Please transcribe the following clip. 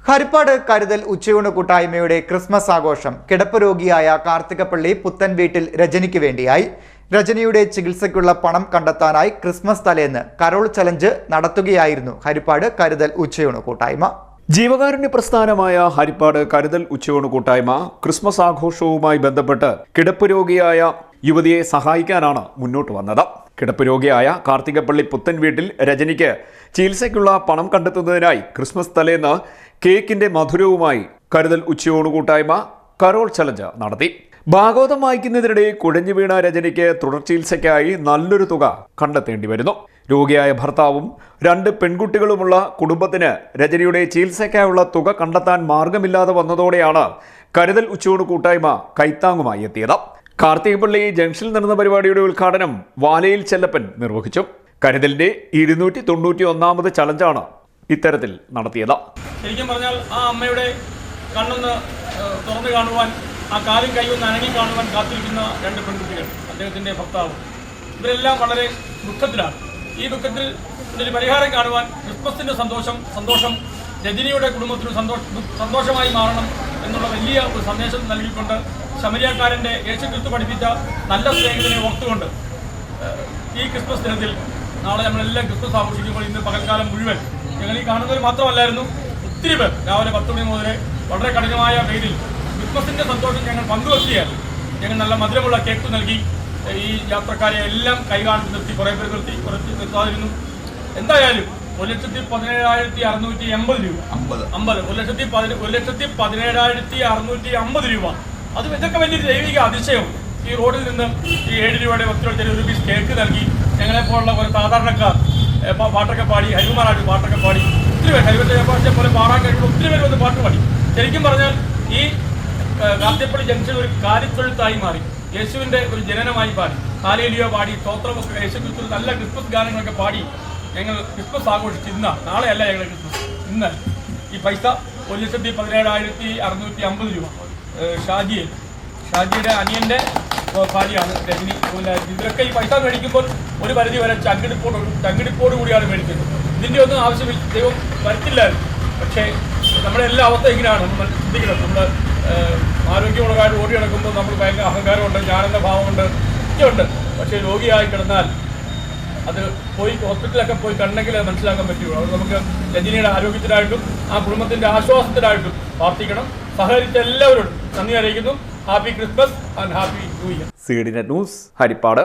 ഹരിപ്പാട് കരുതൽ ഉച്ചയൂണ് കൂട്ടായ്മയുടെ ക്രിസ്മസ് ആഘോഷം കിടപ്പ് രോഗിയായ കാർത്തികപ്പള്ളി പുത്തൻ വീട്ടിൽ രജനിക്ക് വേണ്ടിയായി. രജനിയുടെ ചികിത്സയ്ക്കുള്ള പണം കണ്ടെത്താനായി ക്രിസ്മസ് തലേന്ന് കരോൾ ചലഞ്ച് നടത്തുകയായിരുന്നു ഹരിപ്പാട് കരുതൽ ഉച്ചയൂണ് കൂട്ടായ്മ. ജീവകാരുണ്യ പ്രസ്ഥാനമായ ഹരിപ്പാട് കരുതൽ ഉച്ചയൂണ് കൂട്ടായ്മ ക്രിസ്മസ് ആഘോഷവുമായി ബന്ധപ്പെട്ട് കിടപ്പ് രോഗിയായ യുവതിയെ സഹായിക്കാനാണ് മുന്നോട്ട് വന്നത്. കിടപ്പ് രോഗിയായ കാർത്തികപ്പള്ളി പുത്തൻ വീട്ടിൽ രജനിക്ക് ചികിത്സയ്ക്കുള്ള പണം കണ്ടെത്തുന്നതിനായി ക്രിസ്മസ് തലേന്ന് കേക്കിന്റെ മധുരവുമായി കരുതൽ ഉച്ചയൂണ് കൂട്ടായ്മ കരോൾ ചലഞ്ച് നടത്തി. ഭാഗവതം വായിക്കുന്നതിനിടെ കുഴഞ്ഞു വീണ രജനിക്ക് തുടർ ചികിത്സയ്ക്കായി നല്ലൊരു തുക കണ്ടെത്തേണ്ടി വരുന്നു. രോഗിയായ ഭർത്താവും 2 പെൺകുട്ടികളുമുള്ള കുടുംബത്തിന് രജനിയുടെ ചികിത്സയ്ക്കായുള്ള തുക കണ്ടെത്താൻ മാർഗമില്ലാതെ വന്നതോടെയാണ് കരുതൽ ഉച്ചയൂണ് കൂട്ടായ്മ കൈത്താങ്ങുമായി എത്തിയത്. കാർത്തികപ്പള്ളി ജംഗ്ഷനിൽ നടന്ന പരിപാടിയുടെ ഉദ്ഘാടനം വാലയിൽ ചെല്ലപ്പൻ നിർവഹിച്ചു. കരുതലിന്റെ 291ാമത് ചലഞ്ചാണ് ഇത്തരത്തിൽ നടത്തിയത്. ശരിക്കും പറഞ്ഞാൽ ആ അമ്മയുടെ കണ്ണൊന്ന് തുറന്നു കാണുവാൻ, ആ കാലും കൈയൊന്ന് അനങ്ങി കാണുവാൻ കാത്തിരിക്കുന്ന 2 പെൺകുട്ടികൾ, അദ്ദേഹത്തിൻ്റെ ഭർത്താവ്, ഇവരെല്ലാം വളരെ ദുഃഖത്തിലാണ്. ഈ ദുഃഖത്തിൽ ഒരു പരിഹാരം കാണുവാൻ ക്രിസ്മസിൻ്റെ സന്തോഷം രജനിയുടെ കുടുംബത്തിന് സന്തോഷമായി മാറണം എന്നുള്ള വലിയ ഒരു സന്ദേശം നൽകിക്കൊണ്ട് ശമരിയാക്കാരൻ്റെ യേശുക്രിസ്തു പഠിപ്പിച്ച നല്ല സ്നേഹത്തിനെ ഓർത്തുകൊണ്ട് ഈ ക്രിസ്മസ് ദിനത്തിൽ നാളെ നമ്മളെല്ലാം ക്രിസ്മസ് ആഘോഷിക്കുമ്പോൾ ഇന്ന് പകൽക്കാലം മുഴുവൻ ഞങ്ങൾ ഈ കാണുന്നവർ മാത്രമല്ലായിരുന്നു, ഒത്തിരി പേർ രാവിലെ 10 മണി മുതൽ വളരെ കഠിനമായ വെയിലിൽ ക്രിസ്മസിൻ്റെ സന്തോഷം ഞങ്ങൾ പങ്കുവെക്കുകയാണ്. ഞങ്ങൾ നല്ല മധുരമുള്ള കേക്ക് നൽകി ഈ യാത്രക്കാരെ എല്ലാം കൈകാണിച്ച് നിർത്തി, കുറേ പേർ നിർത്താതിരുന്നു. എന്തായാലും 1,17,680 രൂപ, 1,17,650 രൂപ, അത് ഇതൊക്കെ വലിയൊരു ദൈവിക അതിശയം. ഈ റോഡിൽ നിന്ന് ഈ 7 രൂപയുടെ 10 രൂപ കേക്ക് നൽകി ഞങ്ങളെപ്പോലുള്ള ഒരു സാധാരണക്കാർ പാട്ടൊക്കെ പാടി, ഹരികുമാറായിട്ട് പാട്ടൊക്കെ പാടി, ഒത്തിരി പേർ ഹരിവത്തെ പോലെ പാടാൻ കഴിയുമ്പോൾ ഒത്തിരി പേര് വന്ന് പാട്ട് പാടി. ശരിക്കും പറഞ്ഞാൽ ഈ കാർത്തികപ്പള്ളി ജംഗ്ഷൻ ഒരു കാലിത്തൊഴുത്തായി മാറി, യേശുവിൻ്റെ ഒരു ജനനമായി പാടി, കാലേലിയോ പാടി, സ്തോത്രമൊക്കെ യേശുക്രിസ്തു നല്ല ക്രിസ്മസ് ഗാനങ്ങളൊക്കെ പാടി ഞങ്ങൾ ക്രിസ്മസ് ആഘോഷിച്ച് നാളെയല്ല ഞങ്ങൾ ക്രിസ്മസ്, ഇന്ന് ഈ പൈസ 1,17,650 രൂപ ഷാജിയുടെ അനിയൻ്റെ ഭാര്യയാണ് രജനി. ഇവരൊക്കെ ഈ പൈസ മേടിക്കുമ്പോൾ ഒരു പരിധി വരെ ചങ്കിടിപ്പോട് കൂടിയാണ് മേടിക്കുന്നത്. ഇതിൻ്റെ ഒന്നും ആവശ്യം ദൈവം വരത്തില്ലായിരുന്നു. പക്ഷേ നമ്മുടെ എല്ലാ അവസ്ഥ ഇങ്ങനെയാണ്. നമ്മൾ ചിന്തിക്കണം, നമ്മൾ ആരോഗ്യമുള്ളതായിട്ട് ഓടി നടക്കുമ്പോൾ നമ്മൾ ഭയങ്കര അഹങ്കാരമുണ്ട്, ഞാനെന്ന ഭാവമുണ്ട്, ഒക്കെയുണ്ട്. പക്ഷേ രോഗിയായി കിടന്നാൽ അത് ഹോസ്പിറ്റലൊക്കെ പോയി കണ്ടെങ്കിൽ അത് മനസ്സിലാക്കാൻ പറ്റുള്ളൂ. അത് നമുക്ക് രജനിയുടെ ആരോഗ്യത്തിനായിട്ടും ആ കുടുംബത്തിൻ്റെ ആശ്വാസത്തിനായിട്ടും പ്രാർത്ഥിക്കണം. സഹകരിച്ച എല്ലാവരോടും നന്ദി അറിയിക്കുന്നു. Happy Christmas and happy new year. CDNet news Harippad.